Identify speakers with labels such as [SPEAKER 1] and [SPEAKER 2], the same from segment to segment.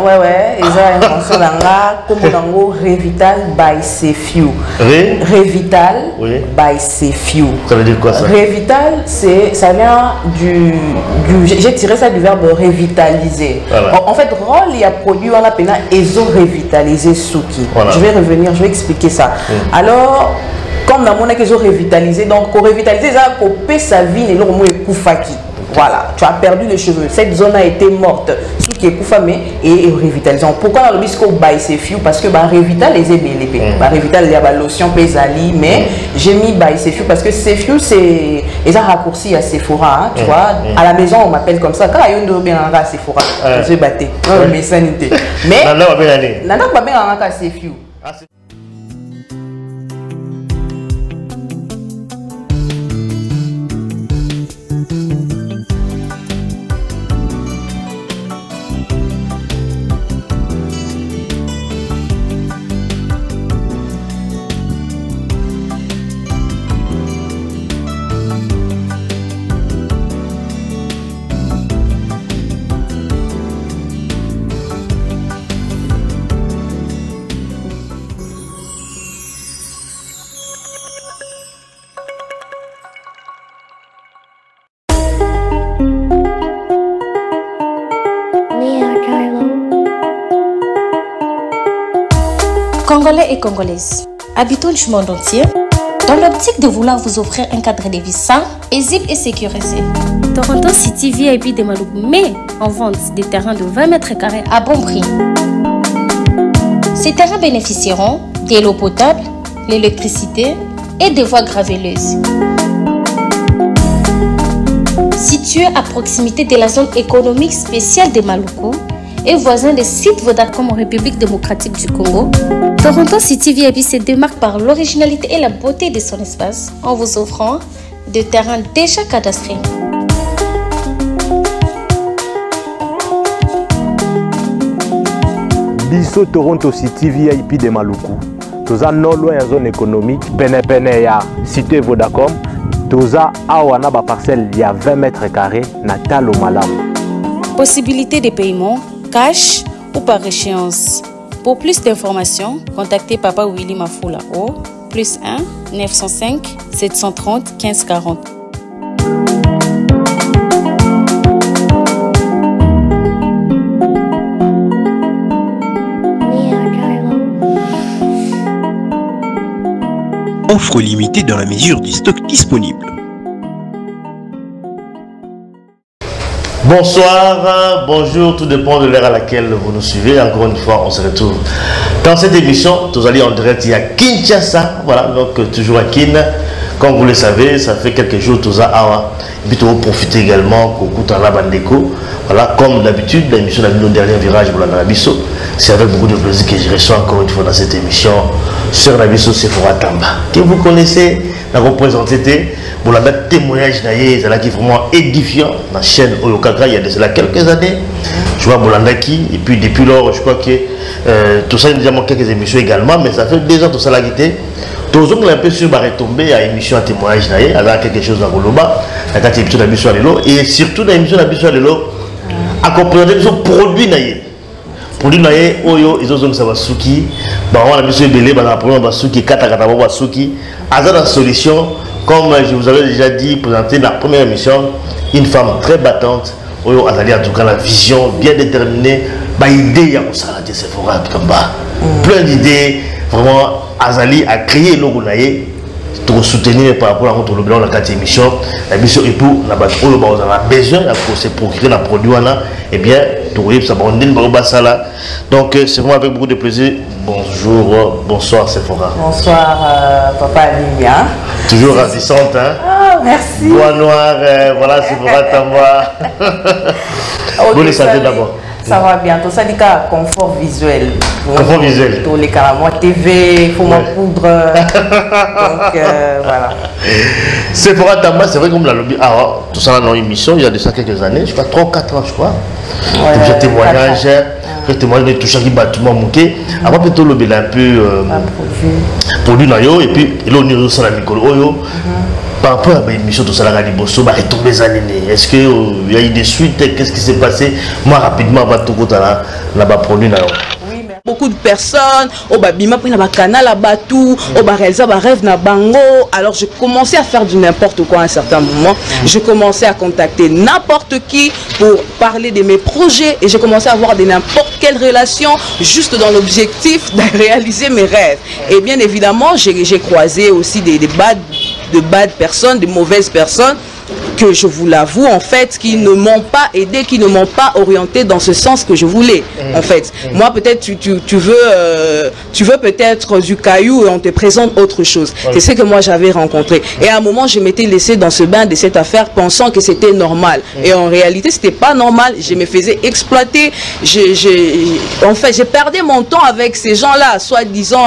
[SPEAKER 1] ouais, ils ont une mention là, comme on a Revital by Sefiu. Revital by Sefiu.
[SPEAKER 2] Ça veut dire quoi ça?
[SPEAKER 1] Revital, ça vient j'ai tiré ça du verbe revitaliser. Voilà. En fait, Roll, il y a produit, on appelle Ezo revitaliser Suki. Voilà. Je vais revenir, je vais expliquer ça. Alors, comme dans mon qu'ils ont revitalisé, donc pour revitaliser, ça a coupé sa vie et l'homme est Koufaki. Voilà, tu as perdu les cheveux. Cette zone a été morte. Ce qui est Koufamé et revitalisant. Pourquoi dans le bisco by Sefiu? Parce que revitaliser les Revital, il y a la lotion Pesali, mais j'ai mis by Sefiu parce que Sefiu, c'est. Ils ont raccourci à Sephora, hein, tu vois. À la maison, on m'appelle comme ça. Quand il y a une bien à Sephora, je vais battre. Mais sanité. Mais. Nana va bien à Sefiu.
[SPEAKER 3] Congolais et Congolaises, habitants du monde entier, dans l'optique de vouloir vous offrir un cadre de vie sain, paisible et sécurisé, Toronto City VIP de Maluku met en vente des terrains de 20 mètres carrés à bon prix. Ces terrains bénéficieront de l'eau potable, l'électricité et des voies gravelleuses. Situé à proximité de la zone économique spéciale de Maluku, et voisin des sites Vodacom en République démocratique du Congo, Toronto City VIP se démarque par l'originalité et la beauté de son espace en vous offrant des terrains déjà cadastrés.
[SPEAKER 4] Biso Toronto City VIP de Maluku. Toza non loin en zone économique, pene ya cité Vodacom. Toza awana ba parcelle il y a 20 mètres carrés na talo malam.
[SPEAKER 3] Possibilité de paiement cash ou par échéance. Pour plus d'informations, contactez Papa Willy Mafoula au +1 905 730 1540.
[SPEAKER 5] Offre limitée dans la mesure du stock disponible.
[SPEAKER 2] Bonsoir, bonjour, tout dépend de l'heure à laquelle vous nous suivez. Encore une fois, on se retrouve dans cette émission. Tous allés en direct, il y a Kinshasa. Voilà, donc toujours à Kin. Comme vous le savez, ça fait quelques jours, tous à Awa. Et puis, vous profitez également qu'au la Bandeko. Voilà, comme d'habitude, l'émission de nos derniers virages pour la Nabiso. C'est avec beaucoup de plaisir que je reçois encore une fois dans cette émission sur Nabiso Sephora Tamba. Que vous connaissez, la représentée. Pour la date témoignage, c'est là qui est vraiment édifiant. La chaîne Oyokaka, il y a de cela quelques années. Je vois Bolandaki, et puis depuis lors, je crois que tout ça, il y a déjà quelques émissions également, mais ça fait 2 ans tout ça l'a quitté. Tous les un peu sur va retomber à l'émission à témoignage, avec quelque chose dans Goloba, à la émission d'Abisso Alelo, et surtout dans l'émission d'Abisso Alelo, accompagné de produits naïe. Produits naïe, Oyo, ils ont Sabasuki, on a mis belé, on a pris Basuki, Katakata Basuki, à la solution. Comme je vous avais déjà dit, présenter la première émission, une femme très battante, Oyo Azali, en tout cas la vision bien déterminée, bah idée ya Osala de Sephora Kamba, plein d'idées, vraiment Azali a créé le Gonaye, pour soutenir par rapport à notre blanc dans la 4e émission, la mission et pour la base Oyo bah on a besoin pour se procurer la produit et bien tout ça donc c'est vraiment avec beaucoup de plaisir. Bonjour, bonsoir Sephora.
[SPEAKER 1] Bonsoir Papa Alivia.
[SPEAKER 2] Toujours ravissante, hein?
[SPEAKER 1] Ah, merci.
[SPEAKER 2] Bois noir, voilà Sephora Tamba. Bonne santé d'abord.
[SPEAKER 1] Ça va bien, tout ça dit qu'à confort visuel.
[SPEAKER 2] Confort visuel.
[SPEAKER 1] Tous les cas, moi TV, il faut ma poudre. Donc voilà.
[SPEAKER 2] Sephora Tamba, c'est vrai comme la lobby. Ah, tout ça dans l'émission, il y a de ça quelques années, je crois 3 ou 4 ans, je crois. J'ai témoignage, témoignage de tout chaque bâtiment manqué. Avant plutôt le un peu produit nayo et puis l'on est au la micro oyo. par rapport à l'émission de Salara Liboso, est-ce qu'il y a eu des suites? Qu'est-ce qui s'est passé? Moi, rapidement, on va tout là-bas produit.
[SPEAKER 1] Beaucoup de personnes, alors je commençais à faire du n'importe quoi à un certain moment. Je commençais à contacter n'importe qui pour parler de mes projets et j'ai commencé à avoir de n'importe quelle relation juste dans l'objectif de réaliser mes rêves. Et bien évidemment, j'ai croisé aussi de bad personnes, de mauvaises personnes, que je vous l'avoue en fait, qui ne m'ont pas aidé, qui ne m'ont pas orienté dans ce sens que je voulais en fait. Moi peut-être tu veux peut-être du caillou et on te présente autre chose. C'est ce que moi j'avais rencontré. Et à un moment je m'étais laissé dans ce bain de cette affaire pensant que c'était normal. Et en réalité c'était pas normal. Je me faisais exploiter. En fait j'ai perdu mon temps avec ces gens-là, soi-disant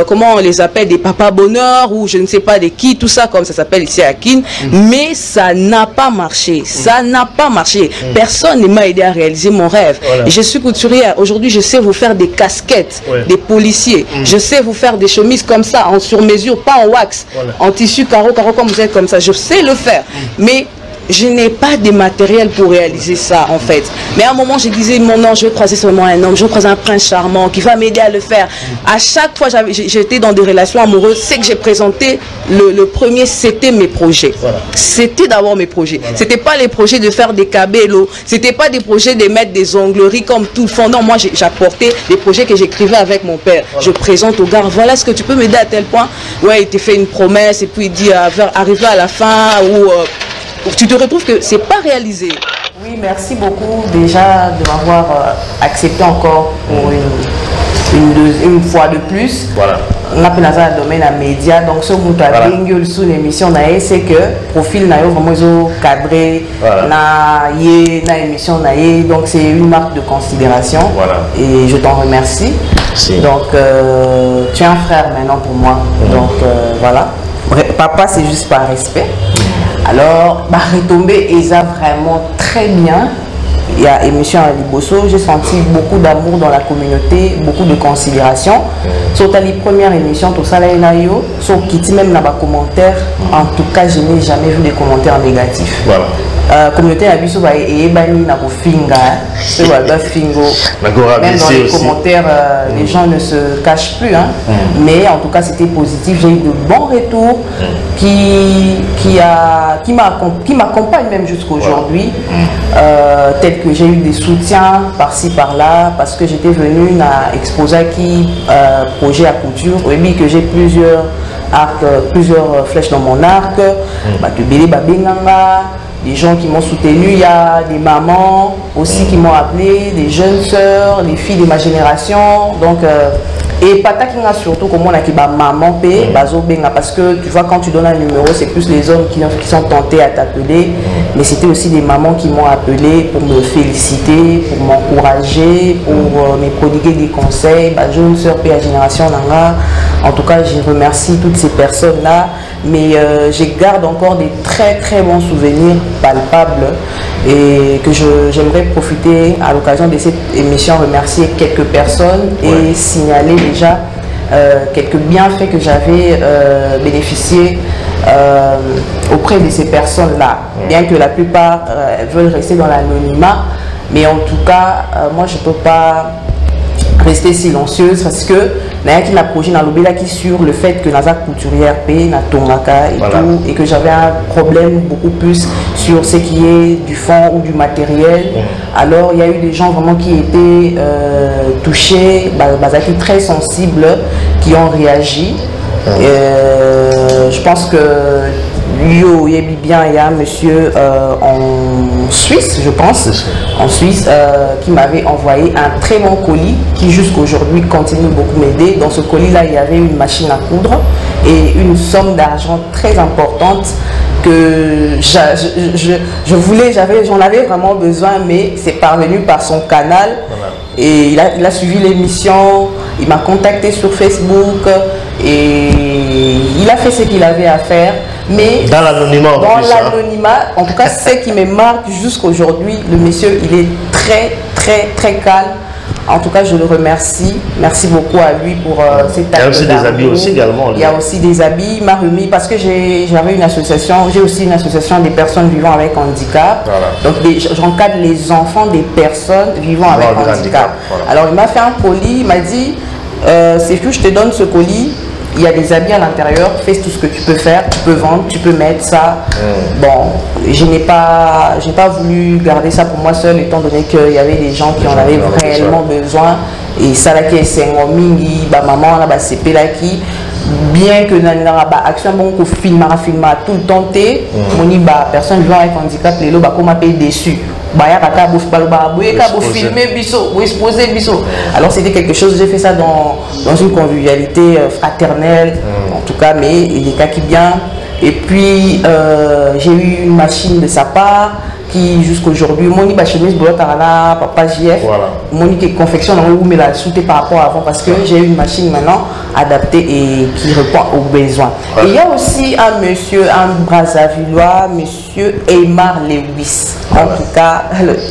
[SPEAKER 1] comment on les appelle, des papas bonheur ou je ne sais pas de qui, tout ça comme ça s'appelle ici à Kin. Mais ça n'a pas marché. Ça n'a pas marché. Personne ne m'a aidé à réaliser mon rêve. Et je suis couturière. Aujourd'hui, je sais vous faire des casquettes, des policiers. Je sais vous faire des chemises comme ça, en sur-mesure, pas en wax, en tissu carreau comme vous êtes comme ça. Je sais le faire. Mais je n'ai pas de matériel pour réaliser ça en fait. Mais à un moment je disais mon nom, je vais croiser seulement un homme, je vais croiser un prince charmant qui va m'aider à le faire. À chaque fois j'étais dans des relations amoureuses, c'est que j'ai présenté le premier, c'était mes projets. C'était d'abord mes projets. C'était pas les projets de faire des cabellos, c'était pas des projets de mettre des ongleries comme tout le fond. Non, moi j'apportais des projets que j'écrivais avec mon père. Je présente au gars, voilà, est-ce que tu peux m'aider à tel point? Ouais, il te fait une promesse et puis il dit arriver à la fin ou tu te retrouves que c'est pas réalisé. Oui, merci beaucoup déjà de m'avoir accepté encore pour une fois de plus. Voilà. On a dans le domaine à médias, donc ce que vous avez sous l'émission, c'est que profil n'a vraiment cadré, na émission, donc c'est une marque de considération. Voilà. Et je t'en remercie. Merci. Donc tu es un frère maintenant pour moi. Donc voilà. Papa, c'est juste par respect. Alors, retombée Eza vraiment très bien. Il y a émission à Liboso, j'ai senti beaucoup d'amour dans la communauté, beaucoup de considération. Sur les premières émissions, tout ça là, sur qui même dans les commentaires, en tout cas, je n'ai jamais vu des commentaires négatifs. Voilà. Communauté à Bissou va ébani na finga, même dans les commentaires, les gens ne se cachent plus, hein. Mais en tout cas c'était positif. J'ai eu de bons retours qui m'accompagnent même jusqu'à aujourd'hui, tel que j'ai eu des soutiens par-ci par-là parce que j'étais venue à exposer qui projet à couture, et que j'ai plusieurs arcs, plusieurs flèches dans mon arc, des gens qui m'ont soutenu, il y a des mamans aussi qui m'ont appelé, des jeunes sœurs, des filles de ma génération. Donc, et Pata qui a surtout comme on a qui maman paye, parce que tu vois quand tu donnes un numéro, c'est plus les hommes qui sont tentés à t'appeler, mais c'était aussi des mamans qui m'ont appelé pour me féliciter, pour m'encourager, pour me prodiguer des conseils. Jeune sœur paye à génération Nanga. En tout cas, je remercie toutes ces personnes-là, mais je garde encore des très très bons souvenirs palpables et que j'aimerais profiter à l'occasion de cette émission, remercier quelques personnes et signaler déjà quelques bienfaits que j'avais bénéficié auprès de ces personnes-là, bien que la plupart veulent rester dans l'anonymat, mais en tout cas, moi je ne peux pas rester silencieuse parce que qui n'a projet dans l'obéla qui sur le fait que Naza couturière paye na tomaka et tout, et que j'avais un problème beaucoup plus sur ce qui est du fond ou du matériel. Alors il y a eu des gens vraiment qui étaient touchés, très sensibles, qui ont réagi. Je pense que il y a un monsieur en Suisse, je pense, en Suisse, qui m'avait envoyé un très bon colis qui jusqu'à aujourd'hui continue beaucoup m'aider. Dans ce colis-là, il y avait une machine à coudre et une somme d'argent très importante que j'en avais vraiment besoin, mais c'est parvenu par son canal. Et il a suivi l'émission, il m'a contacté sur Facebook et il a fait ce qu'il avait à faire. Mais
[SPEAKER 2] dans l'anonymat,
[SPEAKER 1] en tout cas, ce qui me marque jusqu'à aujourd'hui, le monsieur, il est très très très calme. En tout cas, je le remercie. Merci beaucoup à lui pour cet acte.
[SPEAKER 2] Il y a aussi des habits aussi également.
[SPEAKER 1] Il y a aussi des habits. Il m'a remis parce que j'avais une association, j'ai aussi une association des personnes vivant avec handicap. Voilà. Donc j'encadre les enfants des personnes vivant avec handicap. Voilà. Alors il m'a fait un colis, il m'a dit, c'est que je te donne ce colis. Il y a des habits à l'intérieur, fais tout ce que tu peux faire, tu peux vendre, tu peux mettre ça. Bon, je n'ai pas voulu garder ça pour moi seul, étant donné qu'il y avait des gens qui en avaient réellement besoin. Et ça là qui est Sengomingi, maman, là, c'est là qui, bien que dans la action, bon, qu'on filme tout le temps, mon personne vivant avec handicap, les lots, comme appelé déçu. Alors c'était quelque chose, j'ai fait ça dans une convivialité fraternelle, en tout cas, mais il est cas qui bien. Et puis j'ai eu une machine de sa part qui jusqu'aujourd'hui, mon chemise papa JF, mon qui confectionne mais la soutien par rapport à avant parce que j'ai une machine maintenant adaptée et qui répond aux besoins. Et il y a aussi un monsieur, un Brazzavillois, monsieur Aymar Lewis. En tout cas,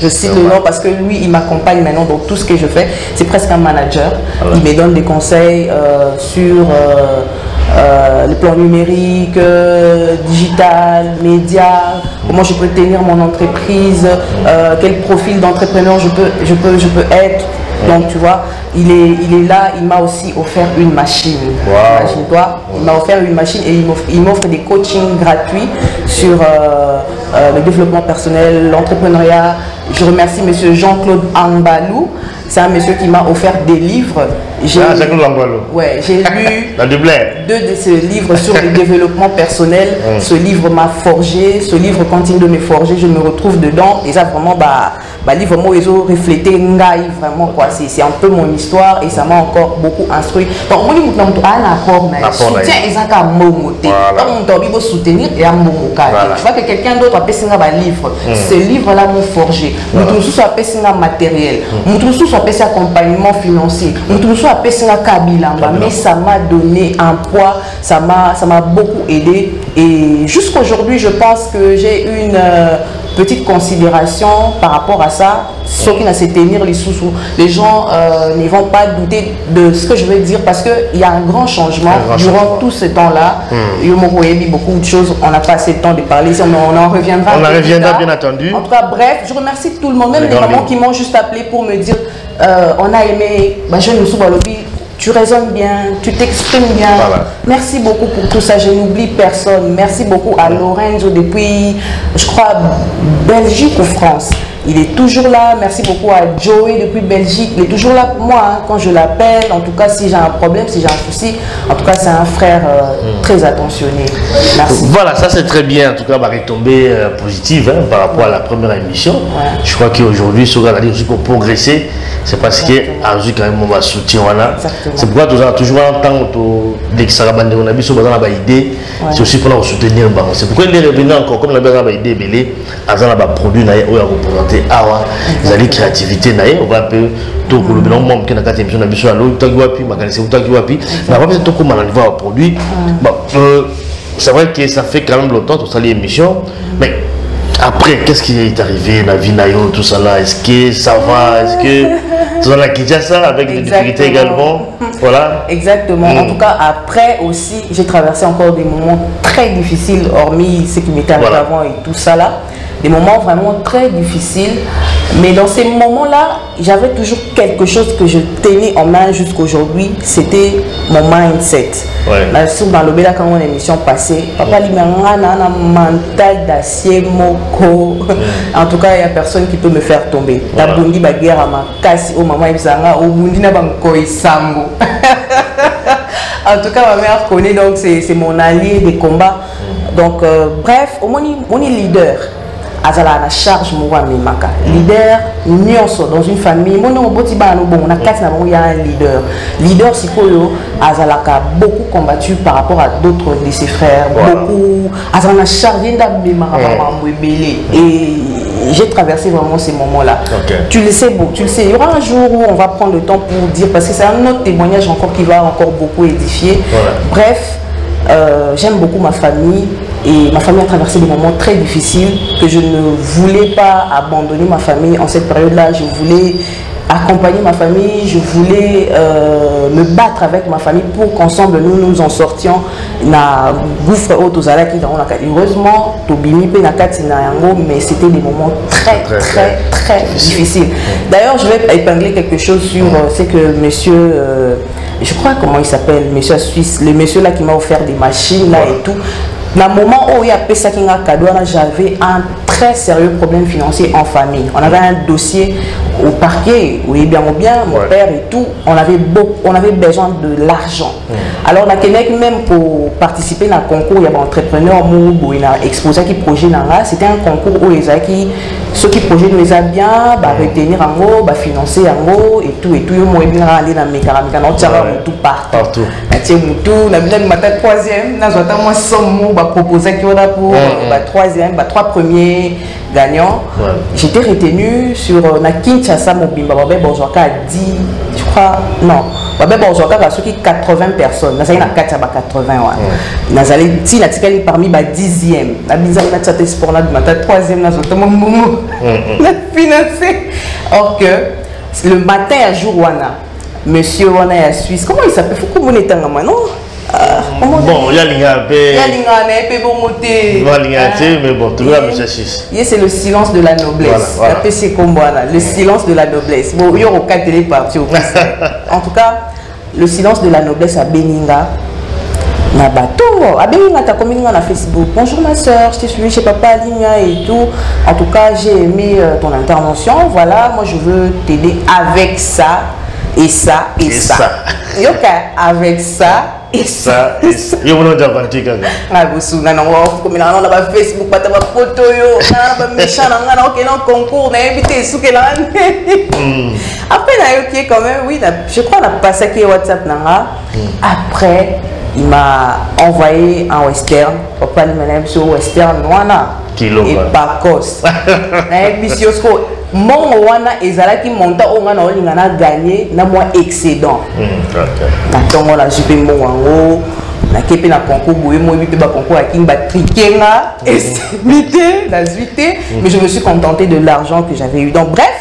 [SPEAKER 1] je cite le nom parce que lui, il m'accompagne maintenant dans tout ce que je fais. C'est presque un manager. Il me donne des conseils sur le plan numérique, digital, médias, comment je peux tenir mon entreprise, quel profil d'entrepreneur je peux être. Donc tu vois, il est là, il m'a aussi offert une machine. Imagine-toi, il m'a offert une machine et il m'offre des coachings gratuits sur le développement personnel, l'entrepreneuriat. Je remercie monsieur Jean-Claude Ambalou. C'est un monsieur qui m'a offert des livres. J'ai lu deux de ces livres sur le développement personnel. Ce livre m'a forgé, ce livre continue de me forger, je me retrouve dedans. Et ça vraiment, livre moi ils ont reflété vraiment quoi. C'est un peu mon histoire et ça m'a encore beaucoup instruit. Donc moi je un apport, soutien et ça mon soutenir et je vois que quelqu'un d'autre a passé un livre. Ce livre là m'ont forgé. Nous tous a passé un matériel. Nous tous a passé accompagnement financier. Nous tous a passé un kabilamba, mais ça m'a donné un poids, ça m'a beaucoup aidé et jusqu'aujourd'hui je pense que j'ai une petite considération par rapport à ça, ce qui n'a se tenir les sous-sous. Les gens ne vont pas douter de ce que je vais dire parce qu'il y a un grand changement durant tout ce temps-là. Il y a beaucoup de choses, on n'a pas assez de temps de parler, on en reviendra.
[SPEAKER 2] On en reviendra bien entendu.
[SPEAKER 1] En tout cas, bref, je remercie tout le monde, même les mamans qui m'ont juste appelé pour me dire on a aimé, je ne suis pas lobby. Tu raisonnes bien, tu t'exprimes bien. Merci beaucoup pour tout ça, je n'oublie personne. Merci beaucoup à Lorenzo depuis, je crois, Belgique ou France. Il est toujours là. Merci beaucoup à Joey depuis Belgique. Il est toujours là pour moi quand je l'appelle. En tout cas, si j'ai un problème, si j'ai un souci. En tout cas, c'est un frère très attentionné. Merci.
[SPEAKER 2] Voilà, ça c'est très bien. En tout cas, ma retombée positive par rapport à la première émission. Je crois qu'aujourd'hui, ce qu'on a dit aussi pour progresser, c'est parce qu'il y a quand même mon soutien. C'est pourquoi nous avons toujours un temps dès que ça va on a mis sur la idée. C'est aussi pour nous soutenir. C'est pourquoi il est revenu encore comme la idée belé, avant la produit à représenter. Ils ont créativité, on va un peu tout le monde qui a une émission à l'eau, produit. C'est vrai que ça fait quand même longtemps que ça l'émission, mais après, qu'est-ce qui est arrivé, la vie naïo, tout ça là, est-ce que ça va, est-ce que tu en as déjà ça avec des difficultés également? Voilà.
[SPEAKER 1] Exactement. En tout cas, après aussi, j'ai traversé encore des moments très difficiles, hormis ce qui m'était arrivé avant et tout ça là. Des moments vraiment très difficiles, mais dans ces moments-là, j'avais toujours quelque chose que je tenais en main jusqu'aujourd'hui, c'était mon mindset. Dans le Béla, quand on a une émission passée, papa dit, un mental d'acier, moko. En tout cas, il n'y a personne qui peut me faire tomber. La bondi baguerre à ma casse, au maman Ibsanga, au bondi na bankoy sambo. En tout cas, ma mère connaît, donc c'est mon allié des combats. Donc, bref, on est leader. Azala na charge moua memaka leader nyonso dans une famille mon nom boti ba no bon on a quatre na bon il y a un leader sikoyo azala ka beaucoup combattu par rapport à d'autres de ses frères beaucoup azala na charge nda memaka mambo ebele et j'ai traversé vraiment ces moments là. Tu le sais, il y aura un jour où on va prendre le temps pour dire parce que c'est un autre témoignage encore qui va encore beaucoup édifier. Bref, j'aime beaucoup ma famille. Et ma famille a traversé des moments très difficiles que je ne voulais pas abandonner ma famille en cette période-là. Je voulais accompagner ma famille, je voulais me battre avec ma famille pour qu'ensemble nous en sortions na gouffre autozala qui dans la heureusement tobimi pe na kati na yango, mais c'était des moments très difficiles. D'ailleurs, je vais épingler quelque chose sur c'est que monsieur je crois comment il s'appelle, monsieur Suisse, le monsieur là qui m'a offert des machines là et tout. Dans le moment où il y a ça qui m'a cadeau, j'avais un très sérieux problème financier en famille. On avait un dossier au parquet, oui bien ou bien, mon père et tout, on avait besoin de l'argent. Alors on a même pour participer dans le concours, il y a un entrepreneur il a exposé qui projet c'était un concours où ils qui ceux qui projet nous les a bien, retenir en gros, financer en gros et tout, moi bien aller dans mes caramiques, on tire tout partout. On a bien matin troisième, n'a pas moi somme proposer qui on a pour troisième, trois premiers gagnants. J'étais retenu sur na Kinshasa Mobimba Babé Bonjoka a 10, je crois, non. Babé Bonjoka a ceux qui 80 personnes. Nazali na 4 à 80 Nazali ti na tikali parmi ba 10e. Na bizarre na chat sport na matin troisième na zoto momo. Na financé. Or que le matin à jour wana monsieur wana ya Suisse. Comment il s'appelle? Faut que vous n'êtes pas non?
[SPEAKER 2] Bon, il y a l'ingapé.
[SPEAKER 1] Il y a l'ingapé bon moté.
[SPEAKER 2] Mais bon, tout le monde monsieur Suisse.
[SPEAKER 1] C'est le silence de la noblesse. C'est comme le silence de la noblesse. Bon, il y aura 4 téléparties au Christ. En tout cas, le silence de la noblesse à Beninga. Na bateau, à Beninga, tu as commis sur Facebook. Bonjour ma soeur, je t'ai suivi chez Papa Ligna et tout. En tout cas, j'ai aimé ton intervention. Voilà, moi je veux t'aider avec ça et ça et ça. Ok, avec ça. Et ça,
[SPEAKER 2] il y a un autre avantage.
[SPEAKER 1] Ah, vous souvenez, on a Facebook, pas de photo, on a méchant, on a un concours, on a invité sous là. Après, on a quand même, oui, je crois qu'on a passé qui WhatsApp. Après, il m'a envoyé un western, papa il m'a dit sur western, et pas cause. Mon wana ezala qui monta on a gagné na moi excédent. Attends on a jupe mon wango na kepe na concours boye moi bi ba concours aki ba trikenga estimité la suite, mais je me suis contenté de l'argent que j'avais eu. Donc bref,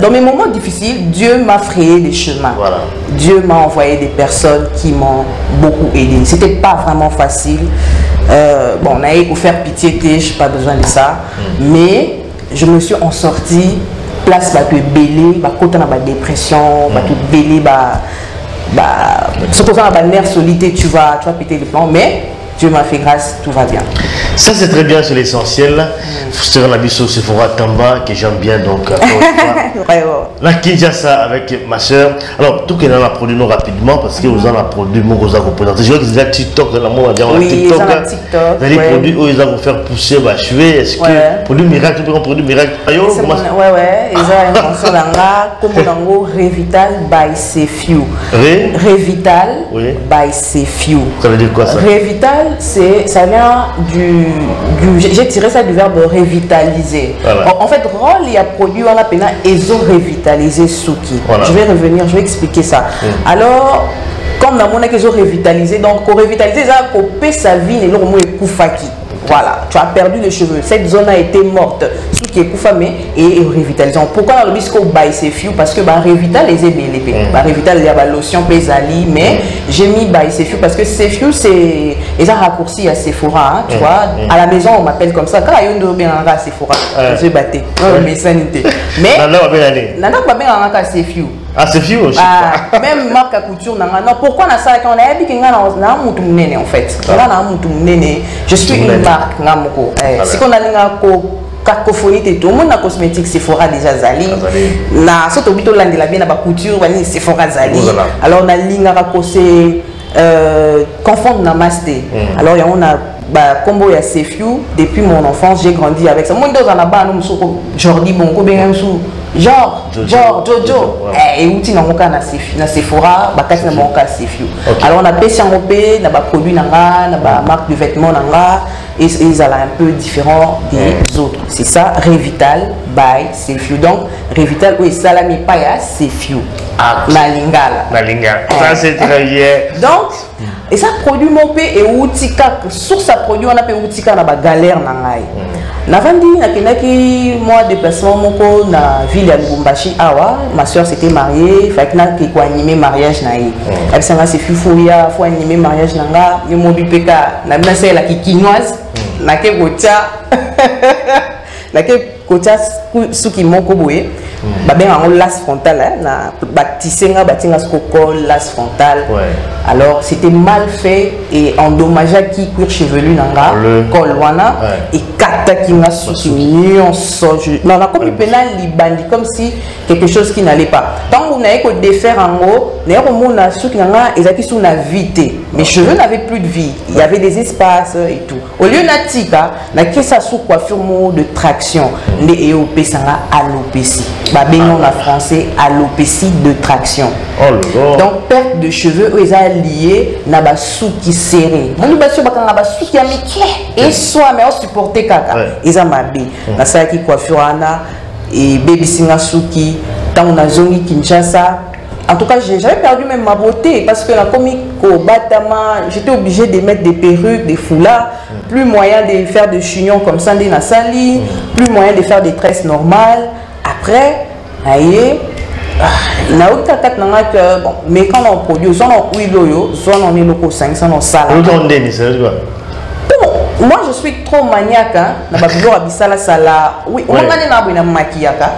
[SPEAKER 1] dans mes moments difficiles, Dieu m'a frayé des chemins. Voilà. Dieu m'a envoyé des personnes qui m'ont beaucoup aidé. C'était pas vraiment facile. Bon, on a eu pour faire pitié, je n'ai pas besoin de ça, mais je me suis en sortie, place bah tu belé, bah quand on a dépression, bah tu belé, surtout quand on a nerf solide, tu vas péter le plan, mais Dieu m'a fait grâce, tout va bien.
[SPEAKER 2] Ça c'est très bien, c'est l'essentiel. Sur la biso Sephora Tamba que j'aime bien donc. La Kinshasa avec ma soeur. Alors tout que l'on a produit nous rapidement parce que vous en a produit mon gros représenté. Je vois qu'ils ont TikTok là moi on a TikTok. Les produits où ils ont faire pousser bah cheveux. Est-ce que produit miracle tu peux produit miracle ayo
[SPEAKER 1] ouais ils ont invention là comme on a Revital by Sefiu. Revital by Sefiu.
[SPEAKER 2] Ça veut dire quoi ça?
[SPEAKER 1] Revital ça vient du j'ai tiré ça du verbe revitaliser. Voilà. En fait, rôle il a produit on a pénal ils ont revitalisé Suki. Voilà. Je vais revenir, je vais expliquer ça. Alors, comme dans mon cas ils ont revitalisé, donc pour revitaliser ça, pour payer sa vie et l'homme est koufaki. Voilà, tu as perdu les cheveux. Cette zone a été morte. Ce qui est koufamé et revitalisant. Pourquoi on dit qu'on baille ses fious? Parce que revitaliser BLP. Revital il y a la lotion Pesali, mais j'ai mis baille ses fious parce que ces fious c'est ils ont raccourci à Sephora, hein, tu vois. À la maison on m'appelle comme ça. Quand il y a une bien à Sephora, je vais battre. Mais sanité. Mais Nana va bien à ses fious.
[SPEAKER 2] Ah, c'est vieux aussi.
[SPEAKER 1] Même marque à couture, non, pourquoi on a ça quand on a dit qu'on a en fait. Je suis une marque, si on a une cacophonie et tout le monde a cosmétique Sephora déjà Zali. Na surtout bito landi la bien na ba couture, wani Sephora Zali. Alors on a ligne à c'est confondre namasté. Alors on a combo ya Sefiu depuis mon enfance, j'ai grandi avec ça. Moi dans un bas nous Jordi Bongo bien sous genre Jojo et outil na moka na Sephora bakati na moka Sefiu. Alors on a pêché en opé na ba produit nanga na ba marque de vêtements nanga et ils sont un peu différents des autres. C'est ça Revital by Sefiu. Donc, Revital, oui, salami paya Sefiu. Na lingala.
[SPEAKER 2] Na lingala. Ça, c'est très bien.
[SPEAKER 1] Donc, et ça produit mon pé et outika, sur sa produit, on a fait outika na ba galère na ngai. Navandi, nakenaki, moi, déplacement, moko, na ville à Lubumbashi, awa, ma soeur s'était mariée, fait que na qui animer mariage na yi. Elle s'en a Sefiu fouya, faut animer mariage na nga, yo mobi peka, na bien c'est la kikinoise, na ke gocha, na ke gocha, suki moko boye. Ben en las frontal na batisenga batinga skoko las frontal. Alors c'était mal fait et endommagé qui cuir chevelu nanga col wana et kata kinga suki nyonso. Non na comme penal libandi comme si quelque chose qui n'allait pas. Tant on a que défaire en haut, n'ayons mona suki nanga ezaki sous na vité. Mes cheveux n'avaient plus de vie, il y avait des espaces et tout. Au lieu natika na kesa sous coiffure de traction, ne EOP sanga alopécie. Babénon en français, alopécie de traction. Donc, perte de cheveux, ils sont liés à la souki serré. Mon basio bakanga ba souki amike et soit mais on supporter kaka. Ils sont mabé. Na ça qui coiffure ana et baby singa souki. Tant on a zongi Kinshasa. En tout cas, j'avais perdu même ma beauté parce que la comique au Batama, j'étais obligée de mettre des perruques, des foulards, plus moyen de faire des chignons comme ça, des nasali, plus moyen de faire des tresses normales. Après, aïe, il n'a aucun cas que bon, mais quand on produit, soit on huile loyo, soit on est loco 500, on salade. Moi je suis trop maniaque, hein. Na babilo abisala sala. Oui, on m'a dit na maquillaka.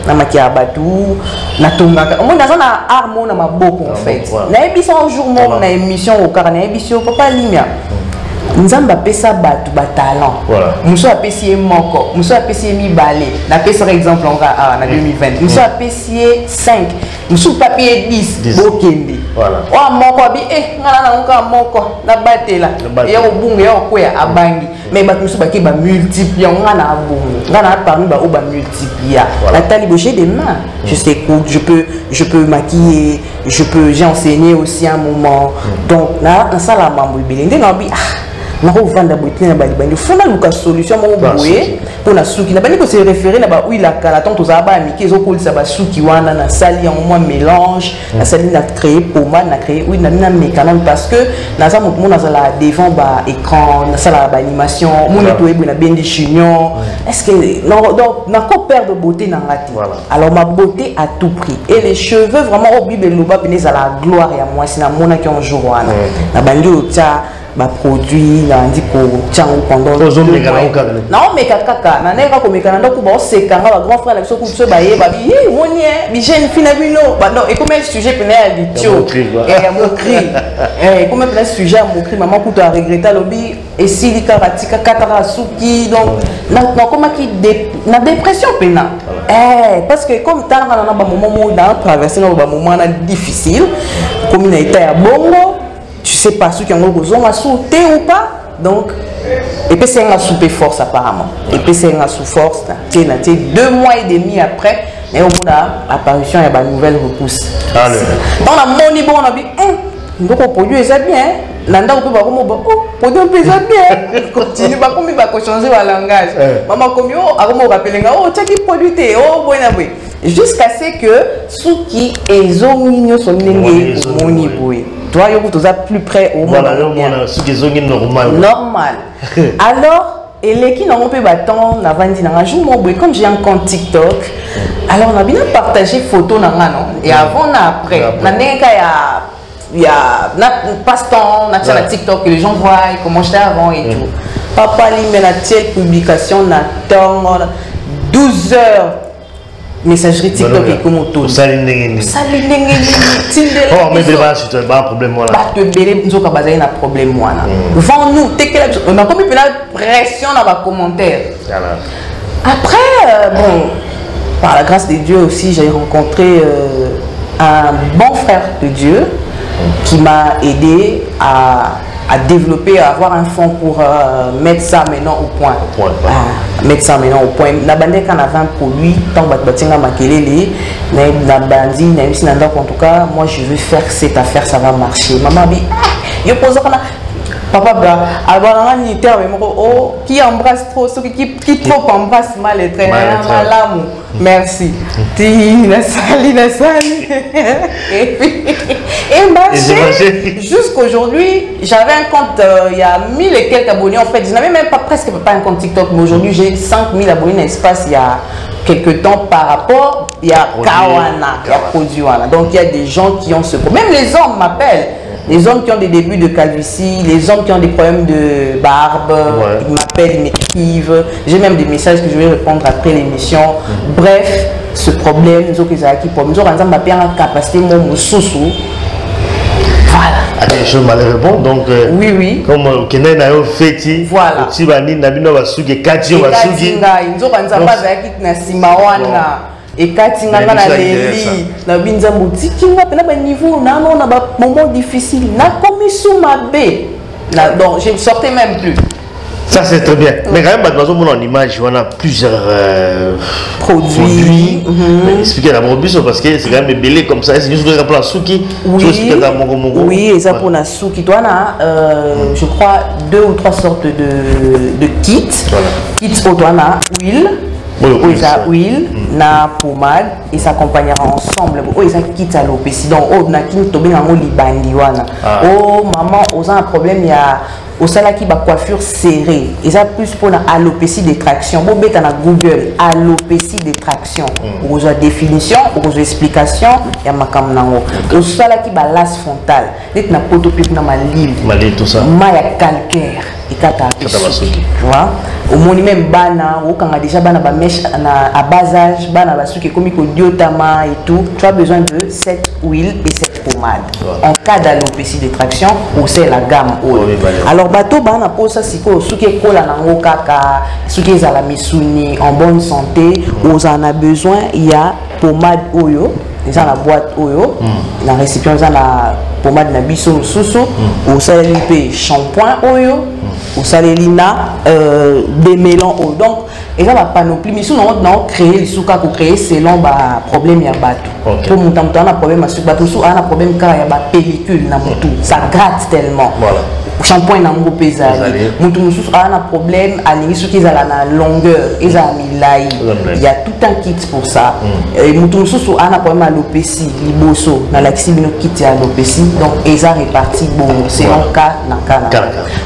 [SPEAKER 1] Na maquillage batou, na tongaka. Moi dans un art na maboko en fait. Na émission un jour mon na émission au car na émission papa limia. Nzamba pesa batu ba talent. Muso apesi moko, muso apesi mi balé. Na pesa par exemple on va na 2020. Muso apesi 5, muso papier 10 bokende. Voilà. Wa moko bi ngana na nka moko na batela. Ya obunga ya okoya abangi. Mais batu muso baki ba multiplier ngana abunga. Ngana parmi ba o ba multiplier. La talibocher des mains. Je sais coudre, je peux maquiller, j'ai enseigné aussi un moment. Donc na ça la mambo bilende na bi na vendre boîtier na balibandi fona luka solution mo boye pour na suki na bani ko se référer na ba huile la calaton to za ba amiki ezo kolisa ba suki wana na sali en moins mélange na sali na créer pommade na créer huile na mécanon parce que na za mo na za la devant ba écran na sala ba animation mo to ebo na bendi chignon est-ce que non donc na ko perdre beauté na ngati alors ma beauté à tout prix et les cheveux vraiment au bible loba peneza la gloire ya moi si na mona ki un jour wana na bandi otia ba produit na ndiko tchango pendant non mais kaka na neka ko mekana ndako ba osekanga ba grand frère na biso ku biso ba ye ba bi monie bi jeune fina bino ba non et comme un sujet pena ya litio et mokri comme un sujet mokri maman ku to a regretter lobi et si li karatika katara suki donc na comment qui na dépression pena parce que comme tanga na ba moment na traverser na ba moment difficile comme na état ya bongo tu sais pas ceux qui ont besoin de sauter ou pas donc et puis c'est un souper force apparemment et puis c'est un sous force 2 mois et demi après mais au bout de l'apparition il y a une nouvelle repousse dans la money bon on a dit donc on produit ça bien nanda on peut pas comme produit on peut ça bien continue pas comme il va changer le langage maman comme yo on rappeler oh tu qui produit oh bon jusqu'à ce que ceux qui ont mis son nenge money boy toi, tu es plus près au monde. Normal. Alors, et les qui n'ont pas bâton, comme j'ai un compte TikTok, alors on a bien partagé photos et avant et après. Il y a passe-temps, on a TikTok et les gens voient comment j'étais avant et tout. Papa, il a une publication, 12 heures. Messagerie TikTok et comme tout.
[SPEAKER 2] Ça les n'est
[SPEAKER 1] ça les n'est
[SPEAKER 2] oh mais c'est pas un problème moi là.
[SPEAKER 1] Pas te bérer nous avons pas un problème moi là. Vend nous on a comme une pression dans les commentaires. Après bon par la grâce de Dieu aussi j'ai rencontré un bon frère de Dieu qui m'a aidé à développer, à avoir un fonds pour mettre ça maintenant au point. Mettre ça maintenant au point. La bande quand on avait un produit, tant que tu as maquillé, la bandit, en tout cas, moi je veux faire cette affaire, ça va marcher. Maman dit, je pose Papa bla, alors on y terme oh qui embrasse trop, ceux qui trop embrasse mal et très mal. Merci. Tina sali. Et puis et marché jusqu'aujourd'hui, j'avais un compte il y a 1000 et quelques abonnés en fait, je n'avais même pas presque pas un compte TikTok, mais aujourd'hui j'ai 5000 abonnés l'espace il y a quelques temps par rapport il y a Kawana, il y a Produit. Donc il y a des gens qui ont ce problème. Même les hommes m'appellent. Les hommes qui ont des débuts de calvitie, les hommes qui ont des problèmes de barbe, ils m'appellent, ils m'écrivent. J'ai même des messages que je vais répondre après l'émission. Bref, ce problème, nous avons une capacité de sous-sous. Voilà.
[SPEAKER 2] Des choses mal répondent, donc
[SPEAKER 1] oui.
[SPEAKER 2] Comme Kenen a fait,
[SPEAKER 1] voilà.
[SPEAKER 2] Tu vas dire Nabino va sugi, Kati va sugi.
[SPEAKER 1] Et quand tu as na binza mutiki na ba niveau na moment difficile na commis sous ma baie donc je ne sortais même plus.
[SPEAKER 2] Ça c'est très bien. Mais quand même dans mon image on a plusieurs
[SPEAKER 1] produits.
[SPEAKER 2] Expliquez d'abord parce que c'est quand même belé comme ça. C'est juste pour la souki.
[SPEAKER 1] Oui, et ça pour la souki. Toi je crois 2 ou 3 sortes de kits. Kits au toi na huile. Oui, ça huile, na pommade et ça accompagnera ensemble. Oh, ils ont quitté à l'opécie. Donc, oh, na qui tombé dans le libandiwana. Oh, maman, on a un problème, il y a au salaki ba coiffure serrée. Et ça plus pour la alopécie des tractions. Bon, bête na Google, alopécie des tractions. Aux définition, aux explications, il y a ma cam nango. Au salaki ba las frontale. Net na potopique na ma livre.
[SPEAKER 2] Malé tout ça.
[SPEAKER 1] Maya calcaire. Et kata tu vois au moni même bana ou quand déjà bana ba mèche à bas âge bana ba suki comme ko diotama et tout, tu as besoin de cette huile et cette pommade. En cas d'alopécie de traction, c'est la gamme oil. Alors bateau bana pour ça siko suki kola nango kaka suki za la misuni en bonne santé, on en a besoin, il y a pommade oyo. Ils ont la boîte oyo, la récipient ils ont la pommade na biso susu, au salé shampoing oyo, au salé lina des mélans oyo. Donc ils ont la panoplie, mais sinon on a créé le souka pour créer selon ba problème ya bateau. Pour mon temps on a problème à ce bateau, on a problème car il y a ba pellicule na moto, ça gratte tellement. Voilà. Shampoing na mbo pesali. Mutu mususu a un problème à l'insu qu'ils ont la longueur, ils ont mis l'ail. Il y a tout un kit pour ça. Et mutu mususu a un problème à l'opécie, liboso, na l'axi bino kit à l'opécie. Donc ils ont réparti bon, c'est un cas na cas.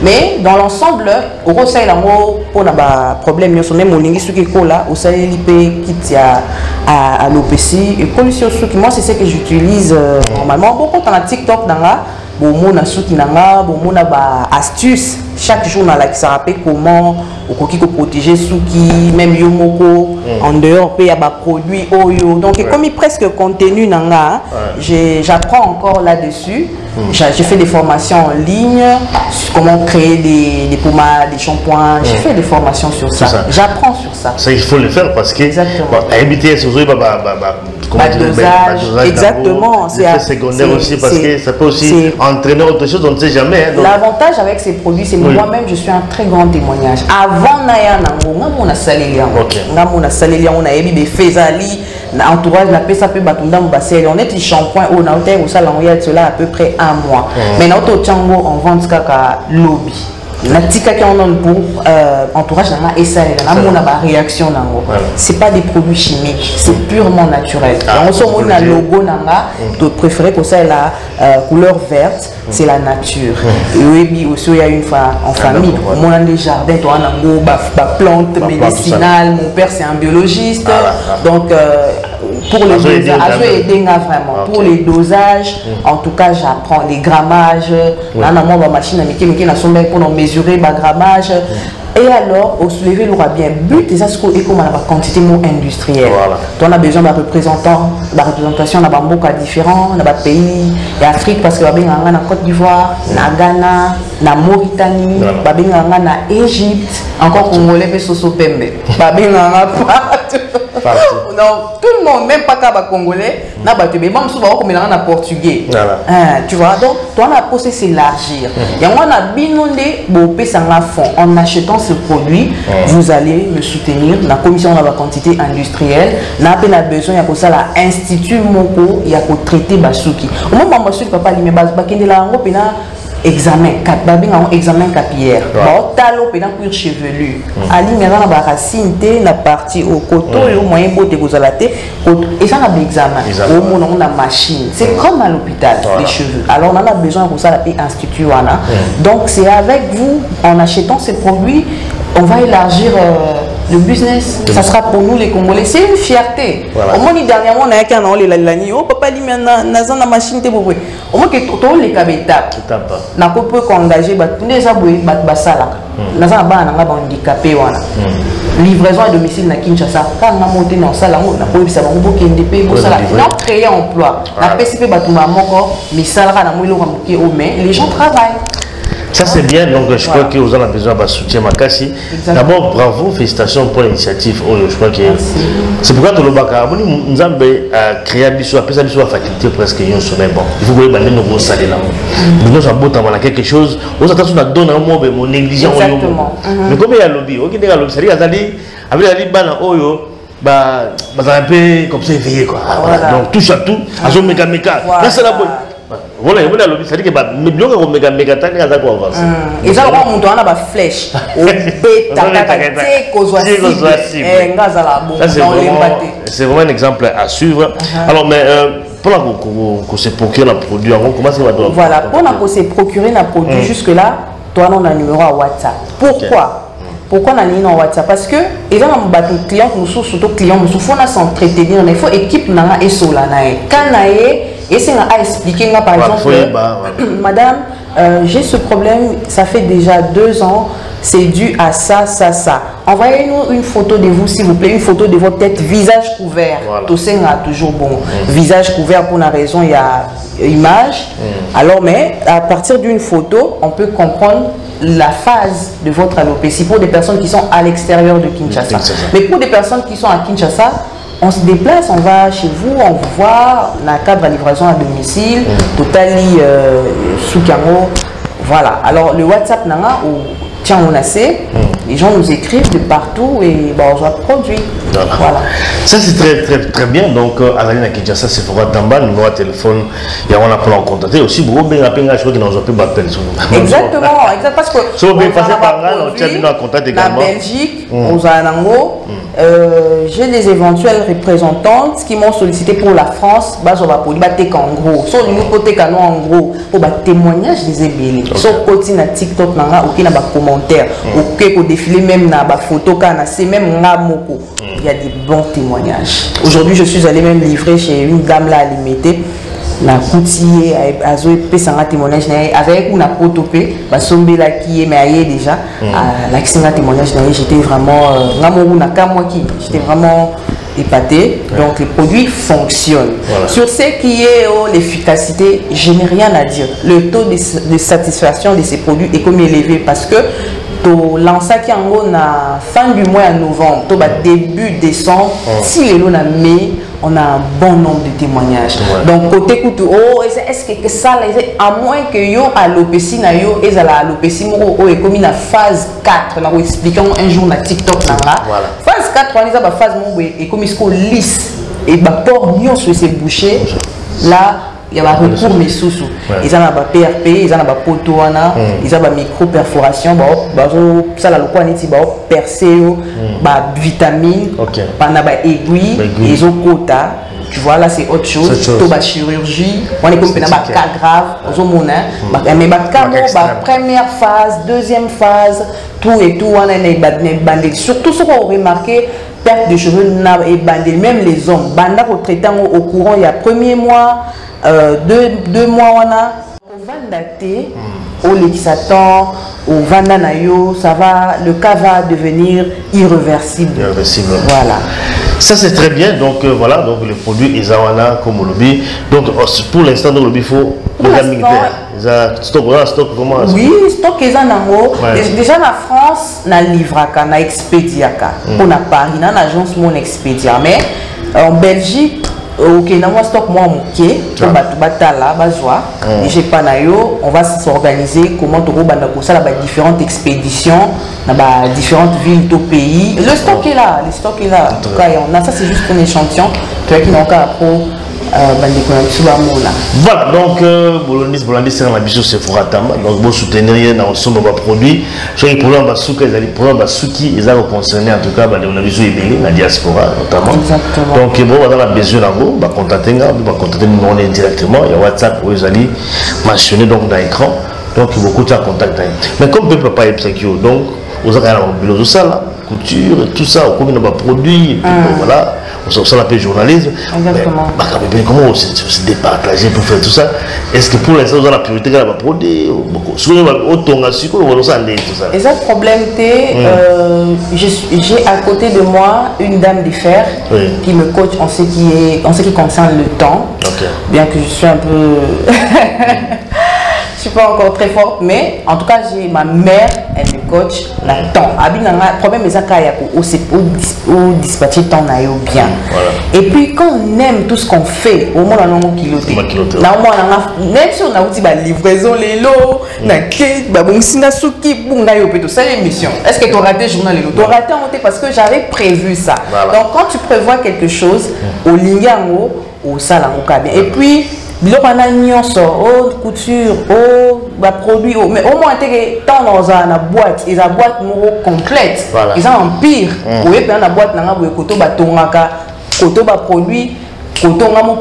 [SPEAKER 1] Mais dans l'ensemble, au conseil la mo pour na ba problème yo sonné moningi suki kola, au sai lipe kit à l'opécie et condition suki moi c'est ce que j'utilise normalement beaucoup dans la TikTok dans la bon mon souki nanga bon mon ba astuce chaque jour na la ça rappelle comment au qui protéger souki même yomoko en dehors il y a ba produit oyo donc comme il presque contenu nanga j'apprends encore là-dessus. J'ai fait des formations en ligne, comment créer des pommades, des shampoings. J'ai fait des formations sur ça. J'apprends sur ça.
[SPEAKER 2] Ça, il faut le faire parce que éviter ce
[SPEAKER 1] dosage. Exactement.
[SPEAKER 2] C'est secondaire aussi parce que ça peut aussi entraîner autre chose, on ne sait jamais.
[SPEAKER 1] L'avantage avec ces produits, c'est moi-même, je suis un très grand témoignage. Avant Naya Nango, on a salé on a salé on a émis des faisali. Entourage la paix ça peut battre on est shampoing on a au salon il y a cela à peu près un mois mais notre Tchango on vend kaka lobby la tika qui on donne pour entourage nana et ça là on a ba réaction nango c'est pas des produits chimiques c'est purement naturel on se montre le logo nanga de préférer pour ça la couleur verte c'est la nature et oui aussi il y a une fois en famille mon a des jardins toi nango ba plante médicinale mon père c'est un biologiste donc pour les dosages, vraiment. Pour les dosages, en tout cas, j'apprends les grammages. Là, on a ma machine à pour mesurer le grammage. Et alors, au soulever l'aura bien but, et ça c'est comme la quantité industrielle. Donc on a besoin d'un représentant, la représentation dans beaucoup différents, dans les pays, et Afrique parce que on a en Côte d'Ivoire, na Ghana, na Mauritanie, on a en Égypte, encore Congolais et Soso Pembe. Non, tout le monde, même pas qu'à Congolais, n'a pas de même souvent comme il en a portugais. Tu vois, donc toi on a posé s'élargir. Et on a binondé bopé sans la fond en achetant ce produit, vous allez me soutenir. La commission de la quantité industrielle n'a pas besoin de ça la institut moko il y a pour traiter basuki. Au moment où basuki papa lui met base bakende la ngo pena examen capillaire. Bon, talo pendant cuir chevelu. Ali maintenant na racine na partie au coteau et au moyen beauté vous allez et ça na examen. Au moins on a machine. C'est comme à l'hôpital les cheveux. Alors on a besoin pour ça la institut wana. Donc c'est avec vous en achetant ces produits on va élargir le business. Ça sera pour nous les Congolais. C'est une fierté. Au moins, dernièrement, on a qu'un an, oh, papa, il y a une machine. Au moins, que tout les cabétables. On peut engager, on a handicapé. Livraison à domicile na Kinshasa. Quand on a monté dans ça, on a créé emploi. On a PCP, les gens travaillent.
[SPEAKER 2] Ça c'est bien, donc je crois que vous en avez besoin de soutien Makassi. D'abord, bravo, félicitations pour l'initiative. Je crois que c'est pourquoi tout le Baka, nous avons créé la faculté presque un sommet. Bon, il faut que vous ayez un salaire là. Nous avons quelque chose, nous avons donné un mot de mon négligence. Mais comme il y a le lobby, il y a le lobby, c'est-à-dire avec la libana, un peu comme ça éveillé quoi. Donc touche à tout, à son méca. Voilà, c'est-à-dire que mais bien qu'on méga tani aza ko avancer.
[SPEAKER 1] Et ça on monte na ba flèche. Au beta
[SPEAKER 2] c'est vraiment un exemple à suivre. Alors mais pour qu'on se procure un produit, comment ça va doit.
[SPEAKER 1] Voilà, pour se procurer un produit jusque là, toi on a un numéro à WhatsApp. Pourquoi on a ligne en WhatsApp? Parce que ils ont un client surtout client nous faut s'entretenir, il faut équipe nanga et solanae. Quand et c'est à expliquer par exemple, madame, j'ai ce problème, ça fait déjà 2 ans, c'est dû à ça. Envoyez-nous une photo de vous, s'il vous plaît, une photo de votre tête, visage couvert. Tout ça toujours bon. Visage couvert pour une raison, il y a image. Alors, mais à partir d'une photo, on peut comprendre la phase de votre alopécie pour des personnes qui sont à l'extérieur de Kinshasa. Mais pour des personnes qui sont à Kinshasa, on se déplace, on va chez vous, on vous voit, on a cadre à livraison à domicile, totali sous Kango. Voilà. Alors le WhatsApp nanga ou tiens on a assez, les gens nous écrivent de partout et on va produire. Voilà.
[SPEAKER 2] Ça c'est très bien. Donc à la Kinshasa c'est pour Tamba, numéro de téléphone, et on a pu en contacter aussi. Vous bien appelé je crois qu'ils n'ont pas appelé.
[SPEAKER 1] Exactement, parce que
[SPEAKER 2] si vous passez par là, on tient en contact également.
[SPEAKER 1] En Belgique, aux Anango, j'ai des éventuelles représentantes qui m'ont sollicité pour la France. On va pour battre en gros. Sur le côté canon en gros pour témoignage des ébélés. Sur côté na TikTok nanga ou qui n'a pas commentaire, ou qui au défilé même na ba photo kana c'est même ngamoko. Il y a des bons témoignages. Aujourd'hui, je suis allé même livrer chez une dame là à limiter. Na coutier a zoé pesanga témoignage avec une apotopée basombe là qui est mais déjà la kisanga témoignage j'étais vraiment ngamou na kamwaki j'étais vraiment épaté. Donc les produits fonctionnent. Sur ce qui est l'efficacité, je n'ai rien à dire. Le taux de satisfaction de ces produits est comme élevé parce que to lancer qui en a fin du mois de novembre, to début décembre, si les lots on a un bon nombre de témoignages. Donc côté couteau, est-ce que ça à moins que yo alopécie na yo et à l'alopécie moko est comme une phase 4 na expliquant un jour na TikTok na là. Phase 4 on est à phase moko et comme il lisse et ba port nion sur ces bouchées là. Il y a un recours mais sous-sous. Ils ont un PRP, ils ont un poteau, ils ont une micro-perforation, ça la loi n'est pas percé, vitamines, aiguille, ils ont quota. Tu vois là c'est autre chose. La chirurgie, on est comme un cas grave, mais première phase, deuxième phase, tout et tout, on est bandé. Surtout ce qu'on a remarqué. Perte de cheveux et bandé, même les hommes. Banda au traitant au courant il y a premier mois, 2 mois on a. Au Vandaté, au Lexatan, au Vandanayo, ça va, le cas va devenir irréversible. Voilà.
[SPEAKER 2] Ça c'est très bien, donc voilà, donc le produit Izawana comme lobby. Donc pour l'instant, le lobby faut stock comment?
[SPEAKER 1] Oui, stock Izanango. Déjà en France, na Livraka, na Expediaka. On a Paris, na agence mon Expedia. Mais en Belgique, ok, na stock moi moké, batala, bazoa. Et j'ai pas nayo, on va s'organiser comment tu vas ça là différentes expéditions, dans différentes villes du pays. Le stock est là, En tout cas, on a ça c'est juste un échantillon. Tu vois qui n'ont qu'à
[SPEAKER 2] Voilà, donc Bolonis, c'est un habitude, c'est Foratama. Donc, vous soutenir dans son produit. Je suis problème de Souki, ils ont concerné en tout cas, on a vu la diaspora notamment.
[SPEAKER 1] Exactement.
[SPEAKER 2] Donc, bon, on a besoin d'en contacter directement. Il y a WhatsApp où ils allaient mentionner donc dans l'écran. Donc, il y a beaucoup de contacts. Mais comme le papa est psycho, donc, vous avez un boulot de ça, là, couture, tout ça, on combien de produits, et puis voilà, on l'appelle journalisme.
[SPEAKER 1] Exactement.
[SPEAKER 2] Mais comment on se départager pour faire tout ça? Est-ce que pour l'instant, vous avez la priorité de la produit?
[SPEAKER 1] Et ça, problème, j'ai à côté de moi une dame de fer qui me coach en ce qui concerne le temps. Bien que je suis un peu. Je ne suis pas encore très forte, mais en tout cas, j'ai ma mère, elle me coach le temps. Le problème, c'est que dispatcher le temps bien. Et puis, quand on aime tout ce qu'on fait, au moins, on a un kiloté. Même si on a aussi la livraison, les lots, ça l'émission. Est-ce que tu as raté le journal? Tu as raté parce que j'avais prévu ça. Donc, quand tu prévois quelque chose, au lingango, au salango, bien. Et puis, couture, produit, mais au moins tant dans la boîte, ils ont une boîte complète, ils ont un pire. Oui, puis la boîte n'a pas produit,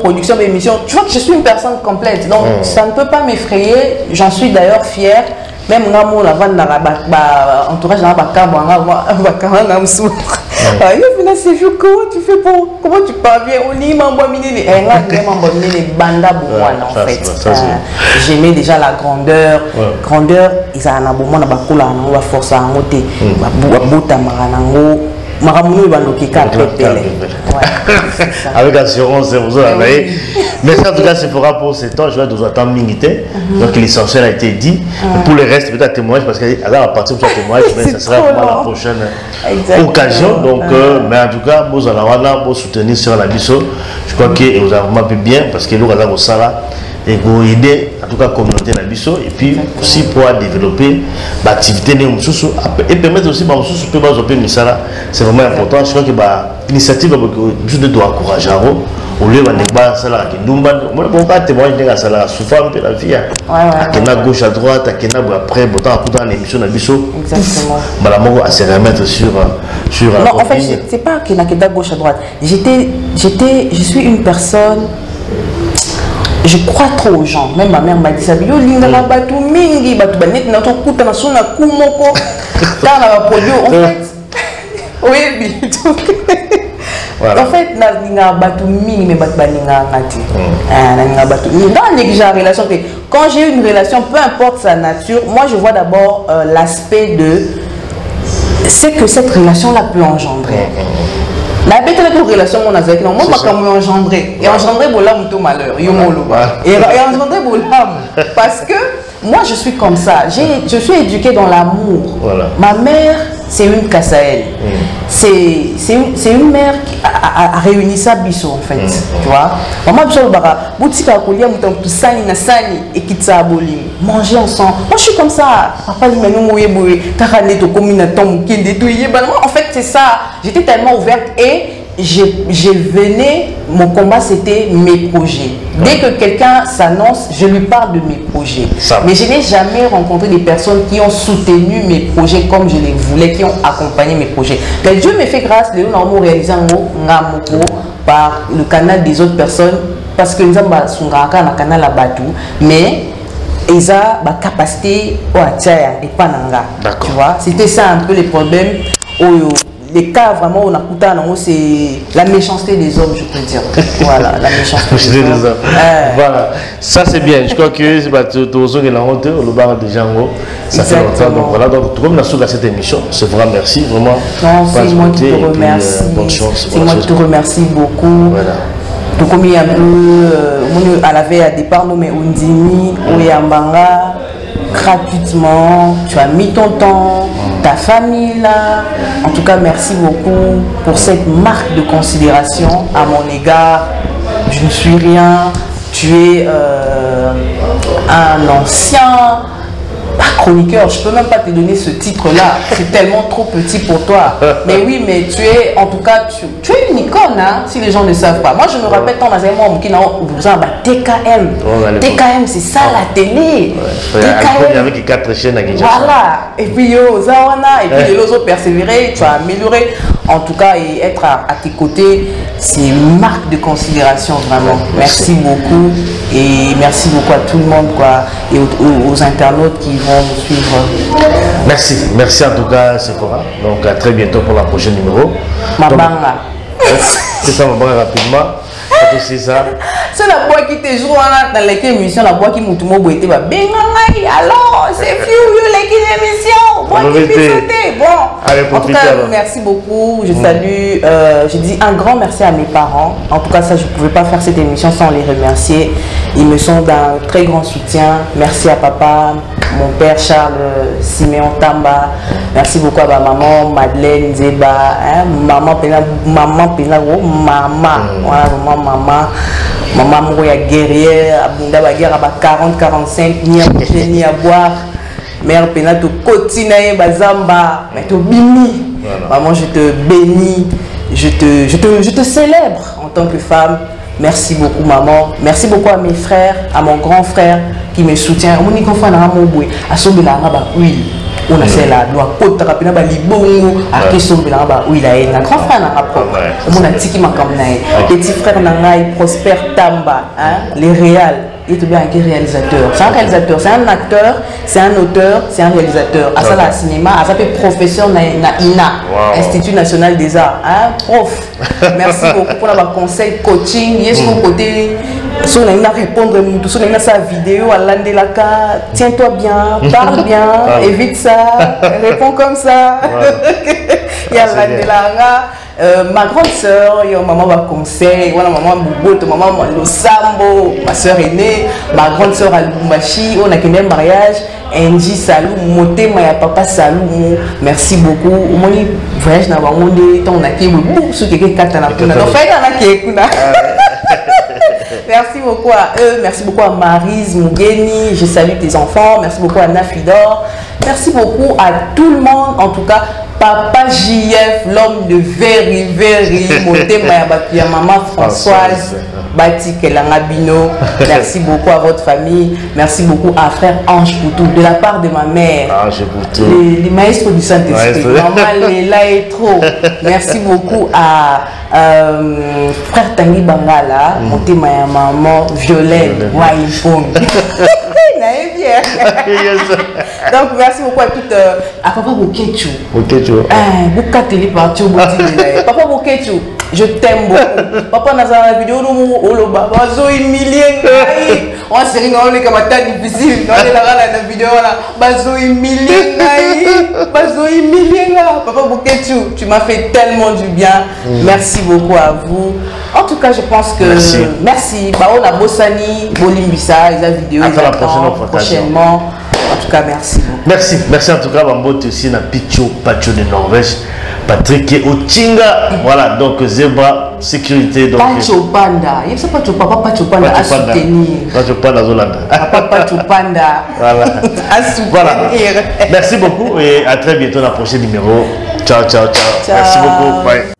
[SPEAKER 1] production d'émission. Tu vois que je suis une personne complète, donc ça ne peut pas m'effrayer. J'en suis d'ailleurs fière. Même si entourage comment tu fais pour comment tu parviens au lit en fait. J'aimais déjà la grandeur ils ont un moment on va forcer à monter
[SPEAKER 2] avec assurance, c'est vous avez. Mais ça, en tout cas, c'est fera pour ce temps. Je vais vous attendre militaire. Donc, l'essentiel a été dit. Pour le reste, peut-être témoignage, parce qu'à la partie de témoignage, ça sera pour la prochaine occasion. Donc, mais en tout cas, vous allez vous soutenir sur la biseau. Je crois que vous avez vraiment bien, parce que nous avons ça là. Et pour aider en tout cas la communauté de Bisso et puis aussi pour développer l'activité et permettre aussi c'est vraiment important. Je crois que l'initiative de doit encourager au lieu de ça pas témoigner de ça souvent un peu la vie à gauche à droite à après dans l'émission de Bisso exactement à se remettre sur
[SPEAKER 1] non en fait c'est pas qu'il y a gauche à droite je suis une personne. Je crois trop aux gens. Même ma mère m'a dit ça. Yo linga batu mingi batu banet na to kuta na sona kumoko. Dans la produit en fait. Oui, en fait na linga batu mingi mais batu baninga ngati. Na linga batu. Dans les relation que quand j'ai une relation peu importe sa nature, moi je vois d'abord l'aspect de c'est que cette relation là peut engendrer. La bête de relation on a avec nous, moi pas engendrer et engendrer bolam tout malheur, et engendrer bolam parce que moi je suis comme ça, je suis éduquée dans l'amour. Ma mère c'est une Kassaël, c'est une mère qui a réuni ça biso en fait, tu vois. Maman biso bara boutika kolia mutamtu sani na sani et kitsa aboli manger ensemble. Moi je suis comme ça, papa lui maintenant moye boye takane to komina tom kinde to yeba. En fait c'est ça, j'étais tellement ouverte et je venais, mon combat c'était mes projets. Dès que quelqu'un s'annonce, je lui parle de mes projets. Mais je n'ai jamais rencontré des personnes qui ont soutenu mes projets comme je les voulais, qui ont accompagné mes projets. Mais Dieu me fait grâce, Léo Naomo réalisé par le canal des autres personnes, parce que nous avons un canal à Badou, mais ils ont la capacité à tirer et pas nanga. Tu vois, c'était ça un peu les problèmes. Les cas vraiment on a coûté c'est la méchanceté des hommes, je peux dire. Voilà, la méchanceté des hommes.
[SPEAKER 2] Voilà, ça c'est bien. Je crois que c'est tout qui la honte le bar de Django. Ça fait longtemps. Donc voilà, donc tout comme on a souhaité cette émission, c'est vraiment merci vraiment.
[SPEAKER 1] Non, c'est moi qui te remercie. Bonne chance. C'est moi qui te remercie beaucoup. Voilà. Donc comme il y a un peu à la veille à départ nommé Undimi, Oyambanga. Gratuitement, tu as mis ton temps, ta famille là. En tout cas, merci beaucoup pour cette marque de considération à mon égard. Je ne suis rien. Tu es un ancien. chroniqueur, je peux même pas te donner ce titre-là. C'est tellement trop petit pour toi. Mais oui, mais tu es, en tout cas, tu es une icône, hein, si les gens ne savent pas. Moi, je me rappelle quand on a qui n'a TKM. TKM, c'est ça la télé.
[SPEAKER 2] Il y avait 4 chaînes à Kinshasa.
[SPEAKER 1] Voilà. Et puis, Zawana, et puis les autres persévérer, tu as amélioré. En tout cas, et être à tes côtés, c'est une marque de considération, vraiment. Merci beaucoup. Et merci beaucoup à tout le monde, quoi, et aux internautes qui vont nous suivre.
[SPEAKER 2] Merci. Merci en tout cas, Sephora. Donc, à très bientôt pour la prochaine numéro.
[SPEAKER 1] Mabanga.
[SPEAKER 2] C'est ça, Mabanga, rapidement. C'est ça.
[SPEAKER 1] C'est la boîte qui te joue dans l'émission, émission, la boîte qui m'a tout le monde été alors, c'est l'émission. Bon, en tout cas, merci beaucoup. Je salue, je dis un grand merci à mes parents. En tout cas, ça, je ne pouvais pas faire cette émission sans les remercier. Ils me sont d'un très grand soutien. Merci à papa, mon père Charles Siméon Tamba. Merci beaucoup à ma maman Madeleine Zeba, hein, maman Pena, maman Mouya guerrière, Abunda Baguerre à 40-45, ni à manger ni à boire. Mère Pena to Kotinae Bazamba, mais to Bimi. Maman, je te bénis, je te célèbre en tant que femme. Merci beaucoup maman. Merci beaucoup à mes frères, à mon grand frère qui me soutient. On dit qu'on fait un amour, à son oui. On a fait la loi côte rapidement ba libongo à qui sont là bas oui là un grand frère n'a pas on a tiki ma comme naï petit frère nangai Prosper Tamba hein les réals il est bien un réalisateur c'est un réalisateur c'est un acteur c'est un auteur c'est un réalisateur à ça la cinéma à ça fait professeur na INA Institut National des Arts hein prof merci beaucoup pour la conseil coaching il est sur mon côté si on a répondre si on a sa vidéo à l'andelaka tiens-toi bien parle bien évite ça réponds comme ça il y a l'andelaka ma grande soeur il y a maman va conseil voilà maman Bouboto maman Losambo ma soeur aînée ma grande soeur à Lubumbashi on a qu'un même mariage Angie Salou Motema ya papa Salou merci beaucoup au moins voyage na bangonde tant on a qui beaucoup ce qui est katana donc fait on a qui kuna. Merci beaucoup à eux, merci beaucoup à Maryse Mougeni, je salue tes enfants, merci beaucoup à Nafidor, merci beaucoup à tout le monde, en tout cas, Papa JF, l'homme de Very, Motema, maman Françoise, Bati Kelangabino, merci beaucoup à votre famille, merci beaucoup à frère Ange Poutou, de la part de ma mère, les maestros du Saint-Esprit, maman Léla est trop, merci beaucoup à frère Tanguy Bangala, Motema ya maman Violaine, Waipong. Donc merci beaucoup à toutes à papa Bokechu. Beaucoup télé parti au papa Bokechu, je t'aime beaucoup. Papa n'a pas la vidéo oh le baba zo humilié on s'est ringé on est comme ça difficile on est là la vidéo là bazo humilié bazo humilié papa Bokechu tu m'as fait tellement du bien. Merci beaucoup à vous. En tout cas je pense que merci on a Bossani Bolimbisa les vidéos prochainement. En tout cas, merci.
[SPEAKER 2] Merci en tout cas, Bambote aussi, na Picho, Pacho de Norvège, Patrick et Ochinga. Voilà, donc Zebra, sécurité. Donc,
[SPEAKER 1] Pacho Panda, il ne sait pas Pacho Panda à soutenir.
[SPEAKER 2] Pacho Panda Zolanda.
[SPEAKER 1] Pacho Panda.
[SPEAKER 2] Voilà.
[SPEAKER 1] À soutenir.
[SPEAKER 2] Voilà. Merci beaucoup et à très bientôt dans le prochain numéro. Ciao. Merci beaucoup. Bye.